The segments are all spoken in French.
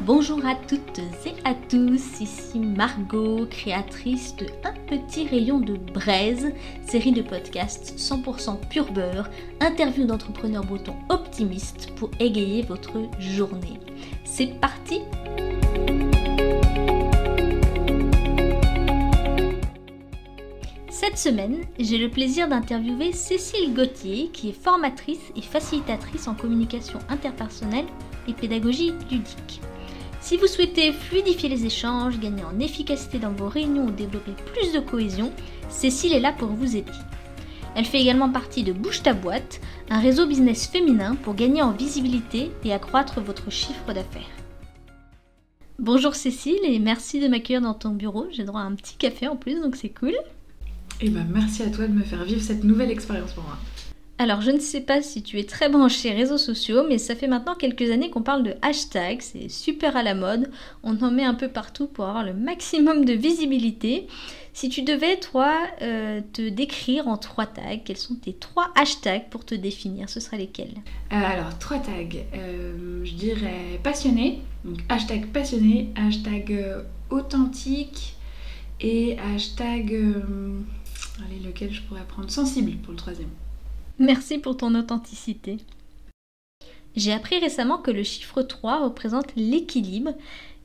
Bonjour à toutes et à tous, ici Margot, créatrice de Un petit rayon de braise, série de podcasts 100% pur beurre, interviews d'entrepreneurs bretons optimistes pour égayer votre journée. C'est parti! Cette semaine, j'ai le plaisir d'interviewer Cécile Gauthier, qui est formatrice et facilitatrice en communication interpersonnelle et pédagogie ludique. Si vous souhaitez fluidifier les échanges, gagner en efficacité dans vos réunions ou développer plus de cohésion, Cécile est là pour vous aider. Elle fait également partie de Bouge ta boîte, un réseau business féminin pour gagner en visibilité et accroître votre chiffre d'affaires. Bonjour Cécile et merci de m'accueillir dans ton bureau. J'ai droit à un petit café en plus, donc c'est cool. Et merci à toi de me faire vivre cette nouvelle expérience pour moi. Alors, je ne sais pas si tu es très branché réseaux sociaux, mais ça fait maintenant quelques années qu'on parle de hashtags, c'est super à la mode, on en met un peu partout pour avoir le maximum de visibilité. Si tu devais, toi, te décrire en 3 tags, quels sont tes 3 hashtags pour te définir, ce seraient lesquels? Alors, 3 tags, je dirais passionné, donc hashtag passionné, hashtag authentique et hashtag, lequel je pourrais prendre, sensible pour le 3e. Merci pour ton authenticité. J'ai appris récemment que le chiffre 3 représente l'équilibre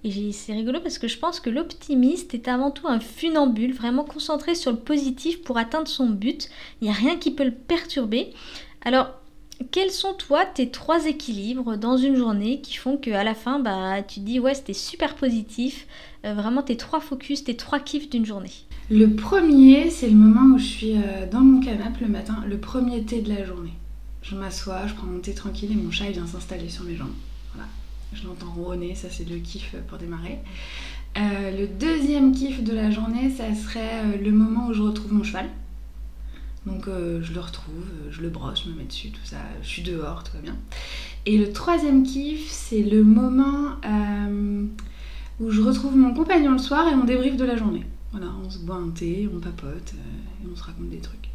et c'est rigolo parce que je pense que l'optimiste est avant tout un funambule vraiment concentré sur le positif pour atteindre son but. Il n'y a rien qui peut le perturber. Alors, quels sont toi tes 3 équilibres dans une journée qui font qu'à la fin tu te dis ouais c'était super positif, vraiment tes 3 focus, tes 3 kiffs d'une journée? Le premier, c'est le moment où je suis dans mon canapé le matin, le premier thé de la journée. Je m'assois, je prends mon thé tranquille et mon chat il vient s'installer sur mes jambes. Voilà, je l'entends ronronner, ça c'est le kiff pour démarrer. Le 2e kiff de la journée, ça serait le moment où je retrouve mon cheval. Donc je le retrouve, je le brosse, je me mets dessus, tout ça, je suis dehors, tout va bien. Et le 3e kiff, c'est le moment où je retrouve mon compagnon le soir et on débriefe de la journée. Voilà, on se boit un thé, on papote et on se raconte des trucs.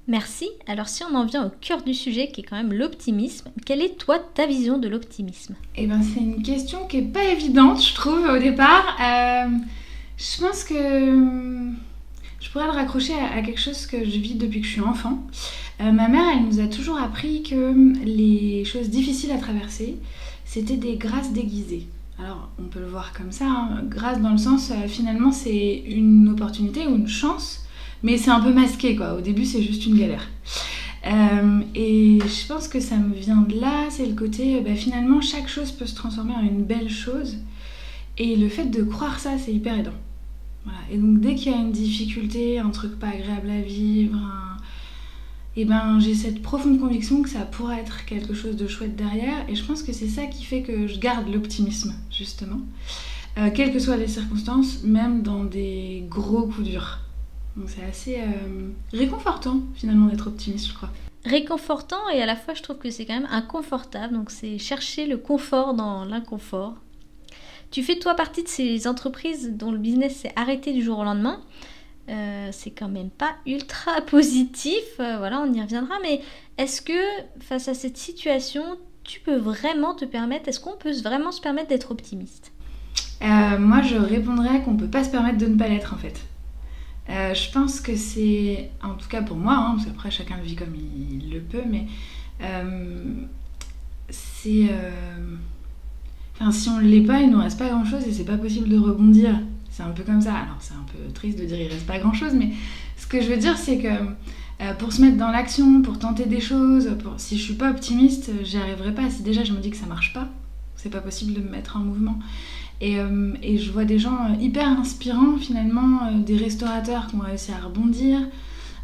Merci. Alors si on en vient au cœur du sujet qui est quand même l'optimisme, quelle est toi ta vision de l'optimisme? C'est une question qui est pas évidente, je trouve, au départ. Je pense que je pourrais le raccrocher à quelque chose que je vis depuis que je suis enfant. Ma mère, elle nous a toujours appris que les choses difficiles à traverser, c'était des grâces déguisées. Alors, on peut le voir comme ça, hein. Grâce dans le sens, finalement, c'est une opportunité ou une chance, mais c'est un peu masqué, quoi. Au début, c'est juste une galère. Et je pense que ça me vient de là, c'est le côté, finalement, chaque chose peut se transformer en une belle chose. Et le fait de croire ça, c'est hyper aidant. Voilà. Et donc, dès qu'il y a une difficulté, un truc pas agréable à vivre, j'ai cette profonde conviction que ça pourrait être quelque chose de chouette derrière et je pense que c'est ça qui fait que je garde l'optimisme justement, quelles que soient les circonstances, même dans des gros coups durs. Donc c'est assez réconfortant finalement d'être optimiste, je crois. Réconfortant et à la fois je trouve que c'est quand même inconfortable, donc c'est chercher le confort dans l'inconfort. Tu fais toi partie de ces entreprises dont le business s'est arrêté du jour au lendemain. C'est quand même pas ultra positif, voilà, on y reviendra, mais est-ce que face à cette situation, tu peux vraiment te permettre, est-ce qu'on peut vraiment se permettre d'être optimiste? Moi je répondrais qu'on peut pas se permettre de ne pas l'être en fait. Je pense que c'est, en tout cas pour moi, hein, parce qu'après chacun le vit comme il le peut, mais si on ne l'est pas, il nous reste pas grand chose et c'est pas possible de rebondir. C'est un peu comme ça. Alors, c'est un peu triste de dire il reste pas grand-chose, mais ce que je veux dire, c'est que pour se mettre dans l'action, pour tenter des choses, si je suis pas optimiste, j'y arriverai pas. Si déjà je me dis que ça marche pas, c'est pas possible de me mettre en mouvement. Et je vois des gens hyper inspirants, finalement, des restaurateurs qui ont réussi à rebondir,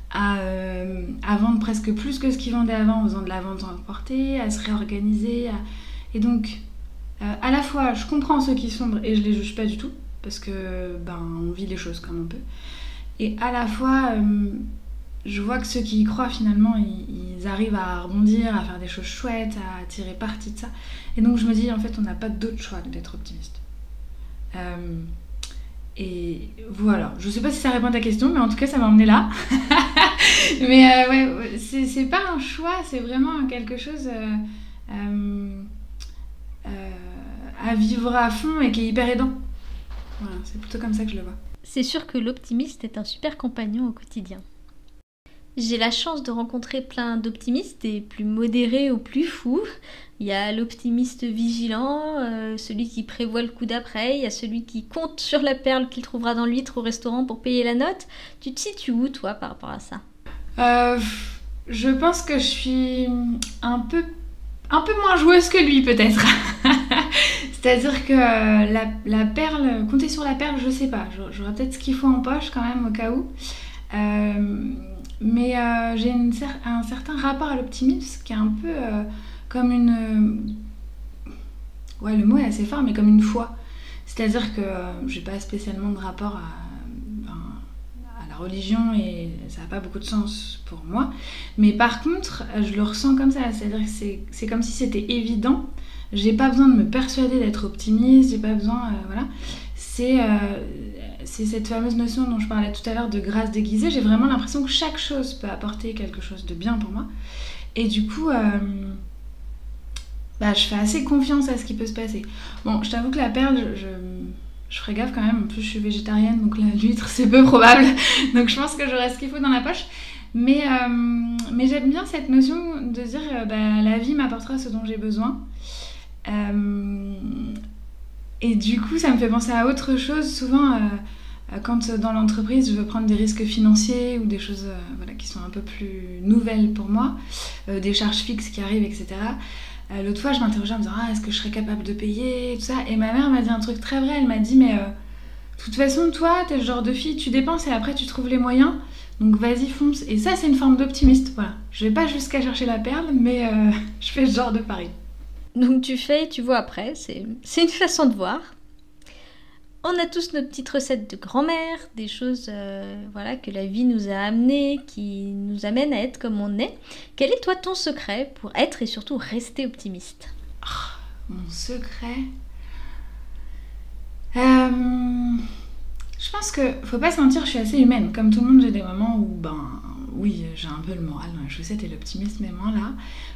à vendre presque plus que ce qu'ils vendaient avant en faisant de la vente emportée, à se réorganiser. Et donc, à la fois, je comprends ceux qui sombrent et je les juge pas du tout, parce que on vit les choses comme on peut. Et à la fois, je vois que ceux qui y croient, finalement, ils arrivent à rebondir, à faire des choses chouettes, à tirer parti de ça. Et donc je me dis, en fait, on n'a pas d'autre choix que d'être optimiste. Et voilà, je sais pas si ça répond à ta question, mais en tout cas, ça m'a emmené là. Mais c'est pas un choix, c'est vraiment quelque chose à vivre à fond et qui est hyper aidant. Voilà, c'est plutôt comme ça que je le vois. C'est sûr que l'optimiste est un super compagnon au quotidien. J'ai la chance de rencontrer plein d'optimistes, des plus modérés aux plus fous. Il y a l'optimiste vigilant, celui qui prévoit le coup d'après, il y a celui qui compte sur la perle qu'il trouvera dans l'huître au restaurant pour payer la note. Tu te situes où, toi, par rapport à ça ? Je pense que je suis un peu moins joueuse que lui, peut-être. C'est-à-dire que la perle, compter sur la perle, je sais pas. J'aurais peut-être ce qu'il faut en poche quand même, au cas où. Mais j'ai un certain rapport à l'optimisme qui est un peu comme une... Ouais, le mot est assez fort, mais comme une foi. C'est-à-dire que j'ai pas spécialement de rapport à la religion et ça n'a pas beaucoup de sens pour moi. Mais par contre, je le ressens comme ça. C'est-à-dire que c'est comme si c'était évident. J'ai pas besoin de me persuader d'être optimiste, j'ai pas besoin... voilà. C'est cette fameuse notion dont je parlais tout à l'heure de grâce déguisée. J'ai vraiment l'impression que chaque chose peut apporter quelque chose de bien pour moi. Et du coup, je fais assez confiance à ce qui peut se passer. Bon, je t'avoue que la perle, je ferai gaffe quand même. En plus, je suis végétarienne, donc l'huître, c'est peu probable. Donc je pense que j'aurai ce qu'il faut dans la poche. Mais j'aime bien cette notion de dire la vie m'apportera ce dont j'ai besoin. Et du coup, ça me fait penser à autre chose. Souvent, quand dans l'entreprise, je veux prendre des risques financiers ou des choses qui sont un peu plus nouvelles pour moi, des charges fixes qui arrivent, etc. L'autre fois, je m'interrogeais en me disant « est-ce que je serais capable de payer ?» tout ça. Et ma mère m'a dit un truc très vrai. Elle m'a dit « mais de toute façon, toi, t'es le genre de fille, tu dépenses et après, tu trouves les moyens. Donc vas-y, fonce. » Et ça, c'est une forme d'optimiste. Voilà. Je vais pas jusqu'à chercher la perle, mais je fais ce genre de pari. Donc tu fais et tu vois après, c'est une façon de voir. On a tous nos petites recettes de grand-mère, des choses que la vie nous a amenées, qui nous amènent à être comme on est. Quel est toi ton secret pour être et surtout rester optimiste ? Mon secret Je pense que, faut pas se mentir, je suis assez humaine. Comme tout le monde, j'ai des moments où, oui, j'ai un peu le moral dans les chaussettes et l'optimisme est moins là.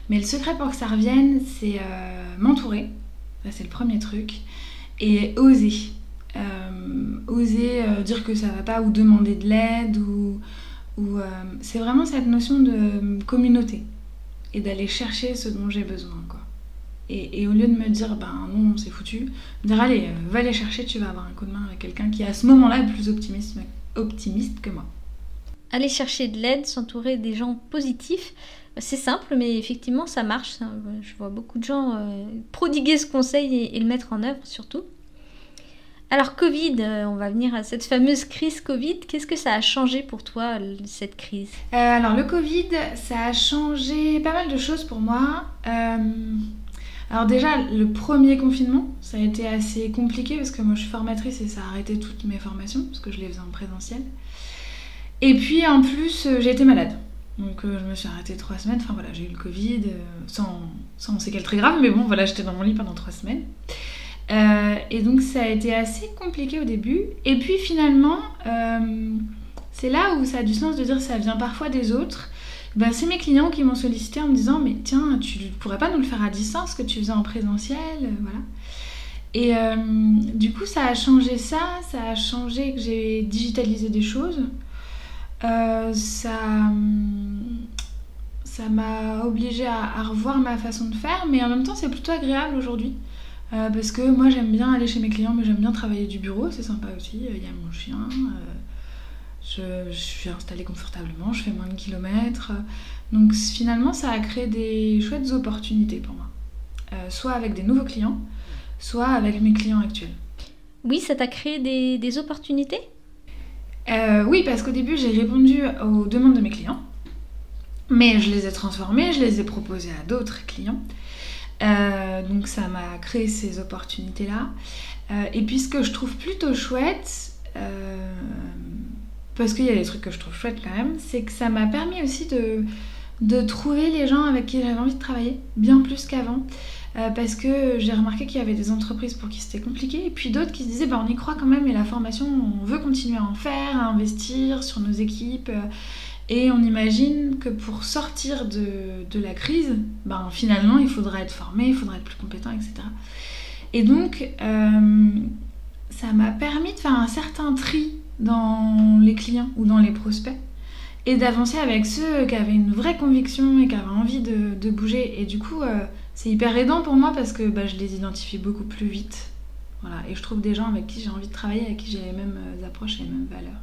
Mais le secret pour que ça revienne, c'est m'entourer. Ça, c'est le premier truc. Et oser. Oser dire que ça va pas ou demander de l'aide. C'est vraiment cette notion de communauté. Et d'aller chercher ce dont j'ai besoin, quoi. Et au lieu de me dire, non, c'est foutu, me dire, allez, va les chercher, tu vas avoir un coup de main avec quelqu'un qui, à ce moment-là, est plus optimiste que moi. Aller chercher de l'aide, s'entourer des gens positifs, c'est simple, mais effectivement, ça marche. Je vois beaucoup de gens prodiguer ce conseil et le mettre en œuvre, surtout. Alors, Covid, on va venir à cette fameuse crise Covid. Qu'est-ce que ça a changé pour toi, cette crise ? Alors, le Covid, ça a changé pas mal de choses pour moi. Alors déjà, le premier confinement, ça a été assez compliqué parce que moi je suis formatrice et ça a arrêté toutes mes formations parce que je les faisais en présentiel. Et puis en plus, j'ai été malade. Donc je me suis arrêtée 3 semaines. Enfin voilà, j'ai eu le Covid sans séquelles très graves, mais bon voilà, j'étais dans mon lit pendant 3 semaines. Et donc ça a été assez compliqué au début. Et puis finalement, c'est là où ça a du sens de dire ça vient parfois des autres. C'est mes clients qui m'ont sollicité en me disant mais tiens, tu pourrais pas nous le faire à distance ce que tu faisais en présentiel, voilà. Et du coup ça a changé ça a changé que j'ai digitalisé des choses. Ça m'a obligée à revoir ma façon de faire, mais en même temps c'est plutôt agréable aujourd'hui. Parce que moi j'aime bien aller chez mes clients, mais j'aime bien travailler du bureau, c'est sympa aussi, il y a mon chien. Je suis installée confortablement, je fais moins de kilomètres. Donc finalement, ça a créé des chouettes opportunités pour moi. Soit avec des nouveaux clients, soit avec mes clients actuels. Oui, ça t'a créé des opportunités ? Oui, parce qu'au début, j'ai répondu aux demandes de mes clients. Mais je les ai transformées, je les ai proposées à d'autres clients. Donc ça m'a créé ces opportunités-là. Et puis ce que je trouve plutôt chouette... parce qu'il y a des trucs que je trouve chouettes quand même, c'est que ça m'a permis aussi de trouver les gens avec qui j'avais envie de travailler, bien plus qu'avant. Parce que j'ai remarqué qu'il y avait des entreprises pour qui c'était compliqué, et puis d'autres qui se disaient on y croit quand même, et la formation, on veut continuer à en faire, à investir sur nos équipes. Et on imagine que pour sortir de la crise, finalement, il faudra être formé, il faudra être plus compétent, etc. Et donc, ça m'a permis de faire un certain tri dans les clients ou dans les prospects et d'avancer avec ceux qui avaient une vraie conviction et qui avaient envie de bouger. Et du coup, c'est hyper aidant pour moi parce que je les identifie beaucoup plus vite. Voilà. Et je trouve des gens avec qui j'ai envie de travailler, avec qui j'ai les mêmes approches et les mêmes valeurs.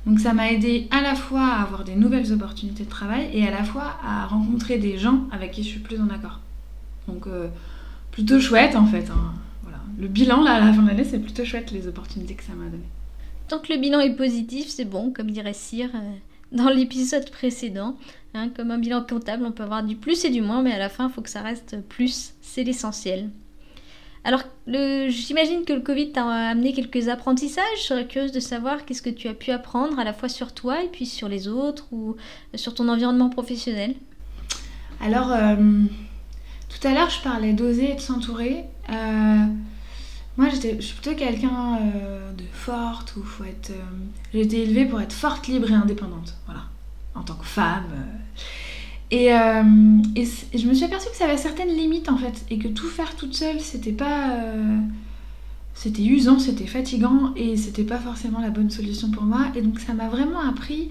Donc ça m'a aidé à la fois à avoir des nouvelles opportunités de travail et à la fois à rencontrer des gens avec qui je suis plus en accord. Donc plutôt chouette en fait. Hein. Voilà. Le bilan là à la fin de l'année, c'est plutôt chouette les opportunités que ça m'a donné. Tant que le bilan est positif, c'est bon, comme dirait Cyr dans l'épisode précédent. Hein, comme un bilan comptable, on peut avoir du plus et du moins, mais à la fin, il faut que ça reste plus, c'est l'essentiel. Alors, j'imagine que le Covid t'a amené quelques apprentissages. Je serais curieuse de savoir qu'est-ce que tu as pu apprendre à la fois sur toi et puis sur les autres ou sur ton environnement professionnel. Alors, tout à l'heure, je parlais d'oser et de s'entourer. Moi, je suis plutôt quelqu'un de forte, où faut être... j'ai été élevée pour être forte, libre et indépendante, voilà, en tant que femme. Et je me suis aperçue que ça avait certaines limites en fait, et que tout faire toute seule, c'était pas, c'était usant, c'était fatigant, et c'était pas forcément la bonne solution pour moi. Et donc ça m'a vraiment appris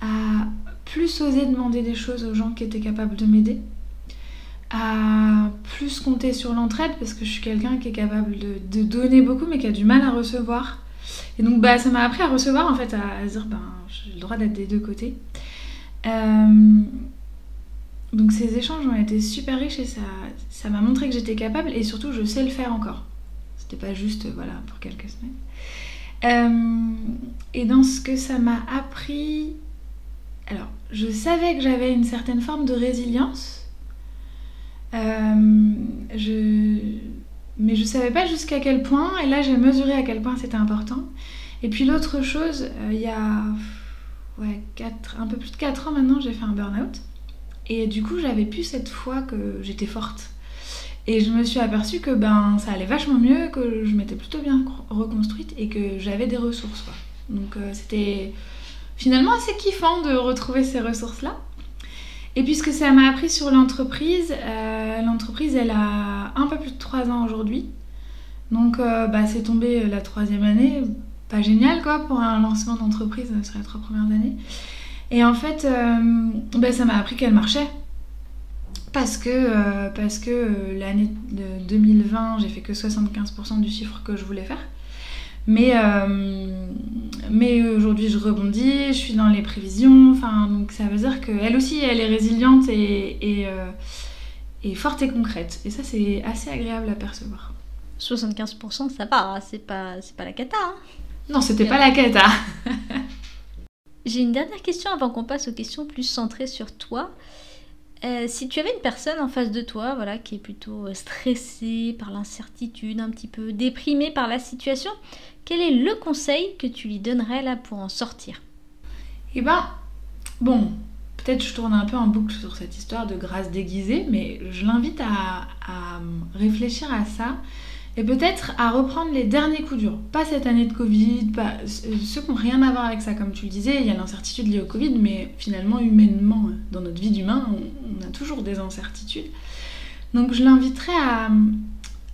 à plus oser demander des choses aux gens qui étaient capables de m'aider, à plus compter sur l'entraide, parce que je suis quelqu'un qui est capable de donner beaucoup, mais qui a du mal à recevoir. Et donc ça m'a appris à recevoir en fait, à dire j'ai le droit d'être des deux côtés. Donc ces échanges ont été super riches et ça m'a montré que j'étais capable et surtout je sais le faire encore. C'était pas juste pour quelques semaines. Et dans ce que ça m'a appris... Alors, je savais que j'avais une certaine forme de résilience. Mais je savais pas jusqu'à quel point, et là j'ai mesuré à quel point c'était important. Et puis l'autre chose, il y a un peu plus de 4 ans maintenant, j'ai fait un burn-out. Et du coup, j'avais plus cette foi que j'étais forte. Et je me suis aperçue que ça allait vachement mieux, que je m'étais plutôt bien reconstruite et que j'avais des ressources, quoi. Donc c'était finalement assez kiffant de retrouver ces ressources-là. Et puis ce que ça m'a appris sur l'entreprise, l'entreprise elle a un peu plus de 3 ans aujourd'hui. Donc c'est tombé la 3e année, pas génial quoi pour un lancement d'entreprise sur les 3 premières années. Et en fait, ça m'a appris qu'elle marchait. Parce que l'année de 2020, j'ai fait que 75% du chiffre que je voulais faire. Mais aujourd'hui, je rebondis, je suis dans les prévisions. Donc ça veut dire qu'elle aussi, elle est résiliente et forte et concrète. Et ça, c'est assez agréable à percevoir. 75%, ça va, c'est pas la cata. Hein. Non, c'était pas la cata. J'ai une dernière question avant qu'on passe aux questions plus centrées sur toi. Si tu avais une personne en face de toi, qui est plutôt stressée par l'incertitude, un petit peu déprimée par la situation, quel est le conseil que tu lui donnerais là pour en sortir ? Peut-être je tourne un peu en boucle sur cette histoire de grâce déguisée, mais je l'invite à réfléchir à ça. Et peut-être à reprendre les derniers coups durs. Pas cette année de Covid, pas ceux qui n'ont rien à voir avec ça. Comme tu le disais, il y a l'incertitude liée au Covid, mais finalement, humainement, dans notre vie d'humain, on a toujours des incertitudes. Donc je l'inviterais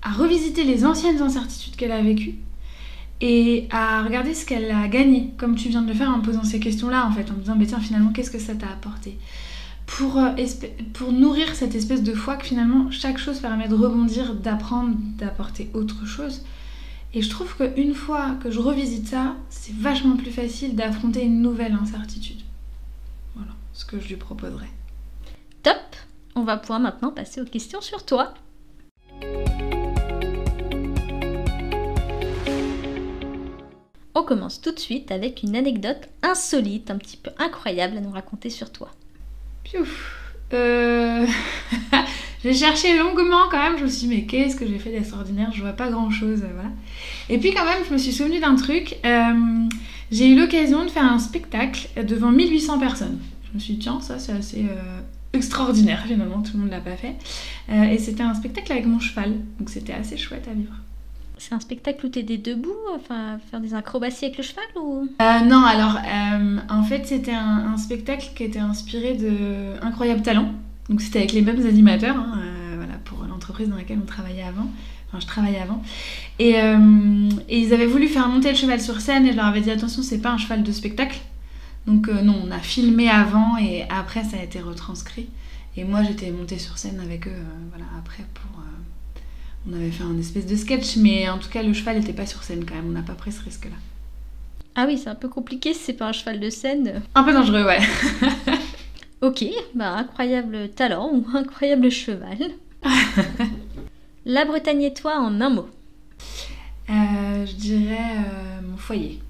à revisiter les anciennes incertitudes qu'elle a vécues et à regarder ce qu'elle a gagné, comme tu viens de le faire en me posant ces questions-là, en fait, en me disant, tiens, finalement, qu'est-ce que ça t'a apporté ? Pour nourrir cette espèce de foi que finalement chaque chose permet de rebondir, d'apprendre, d'apporter autre chose. Et je trouve qu'une fois que je revisite ça, c'est vachement plus facile d'affronter une nouvelle incertitude. Voilà ce que je lui proposerais. Top! On va pouvoir maintenant passer aux questions sur toi. On commence tout de suite avec une anecdote insolite, un petit peu incroyable à nous raconter sur toi. J'ai cherché longuement quand même, je me suis dit mais qu'est-ce que j'ai fait d'extraordinaire, je vois pas grand chose, voilà. Et puis quand même je me suis souvenue d'un truc, j'ai eu l'occasion de faire un spectacle devant 1800 personnes. Je me suis dit tiens ça c'est assez extraordinaire, finalement tout le monde l'a pas fait. Et c'était un spectacle avec mon cheval, donc c'était assez chouette à vivre. C'est un spectacle où t'étais debout, faire des acrobaties avec le cheval ou... Non, alors en fait c'était un spectacle qui était inspiré de Incroyable Talent. Donc c'était avec les mêmes animateurs pour l'entreprise. l'entreprise dans laquelle on travaillait avant. Enfin, je travaillais avant. Et ils avaient voulu faire monter le cheval sur scène et je leur avais dit attention, c'est pas un cheval de spectacle. Donc non, on a filmé avant et après ça a été retranscrit. Et moi j'étais montée sur scène avec eux voilà, après pour... on avait fait un espèce de sketch, mais en tout cas le cheval n'était pas sur scène quand même, on n'a pas pris ce risque-là. Ah oui, c'est un peu compliqué si c'est pas un cheval de scène. Un peu dangereux, ouais. Ok, bah incroyable talent ou incroyable cheval. La Bretagne et toi en un mot. Je dirais mon foyer.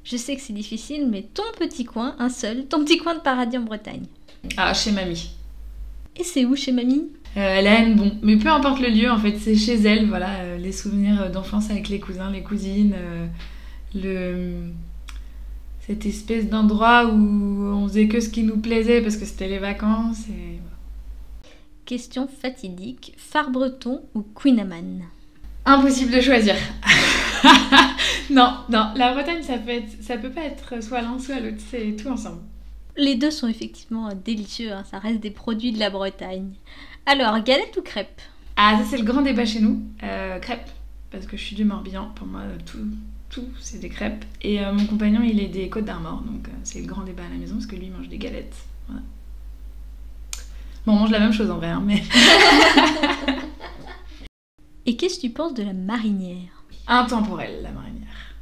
Je sais que c'est difficile, mais ton petit coin, un seul, ton petit coin de paradis en Bretagne. Ah, chez mamie. Et c'est où chez mamie? Elle a Hennebont, mais peu importe le lieu en fait, c'est chez elle, voilà, les souvenirs d'enfance avec les cousins, les cousines, cette espèce d'endroit où on faisait que ce qui nous plaisait parce que c'était les vacances et... Question fatidique, phare breton ou Queen Amman? Impossible de choisir. Non, la Bretagne ça peut pas être soit l'un soit l'autre, c'est tout ensemble. Les deux sont effectivement délicieux, hein, ça reste des produits de la Bretagne. Alors, galette ou crêpe? Ah, ça c'est le grand débat chez nous. Crêpes, parce que je suis du Morbihan, pour moi tout c'est des crêpes. Et mon compagnon il est des Côtes d'Armor, donc c'est le grand débat à la maison parce que lui il mange des galettes. Voilà. Bon, on mange la même chose en vrai, hein, mais... Et qu'est-ce que tu penses de la marinière? Intemporelle, la marinière.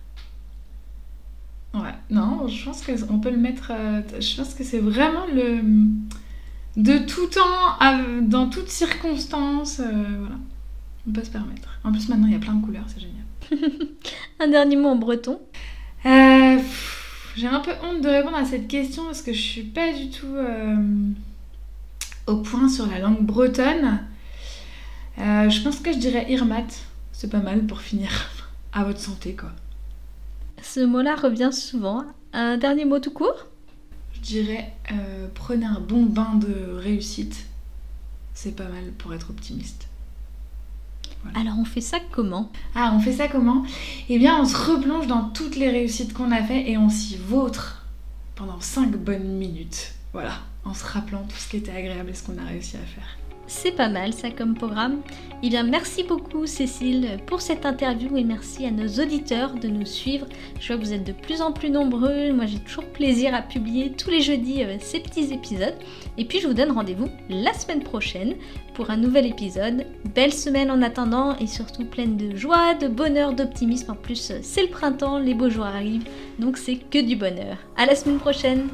Ouais, non, je pense qu'on peut le mettre... je pense que c'est vraiment le... De tout temps, dans toutes circonstances, voilà. On peut se permettre. En plus, maintenant, il y a plein de couleurs, c'est génial. Un dernier mot en breton? J'ai un peu honte de répondre à cette question parce que je suis pas du tout au point sur la langue bretonne. Je pense que je dirais Irmat. C'est pas mal pour finir. À votre santé, quoi. Ce mot-là revient souvent. Un dernier mot tout court? Je dirais prenez un bon bain de réussite. C'est pas mal pour être optimiste. Voilà. Alors on fait ça comment? Ah, on fait ça comment? Eh bien, on se replonge dans toutes les réussites qu'on a fait et on s'y vautre pendant 5 bonnes minutes. Voilà, en se rappelant tout ce qui était agréable et ce qu'on a réussi à faire. C'est pas mal ça comme programme. Eh bien merci beaucoup Cécile pour cette interview et merci à nos auditeurs de nous suivre. Je vois que vous êtes de plus en plus nombreux. Moi j'ai toujours plaisir à publier tous les jeudis ces petits épisodes. Et puis je vous donne rendez-vous la semaine prochaine pour un nouvel épisode. Belle semaine en attendant et surtout pleine de joie, de bonheur, d'optimisme. En plus c'est le printemps, les beaux jours arrivent. Donc c'est que du bonheur. À la semaine prochaine.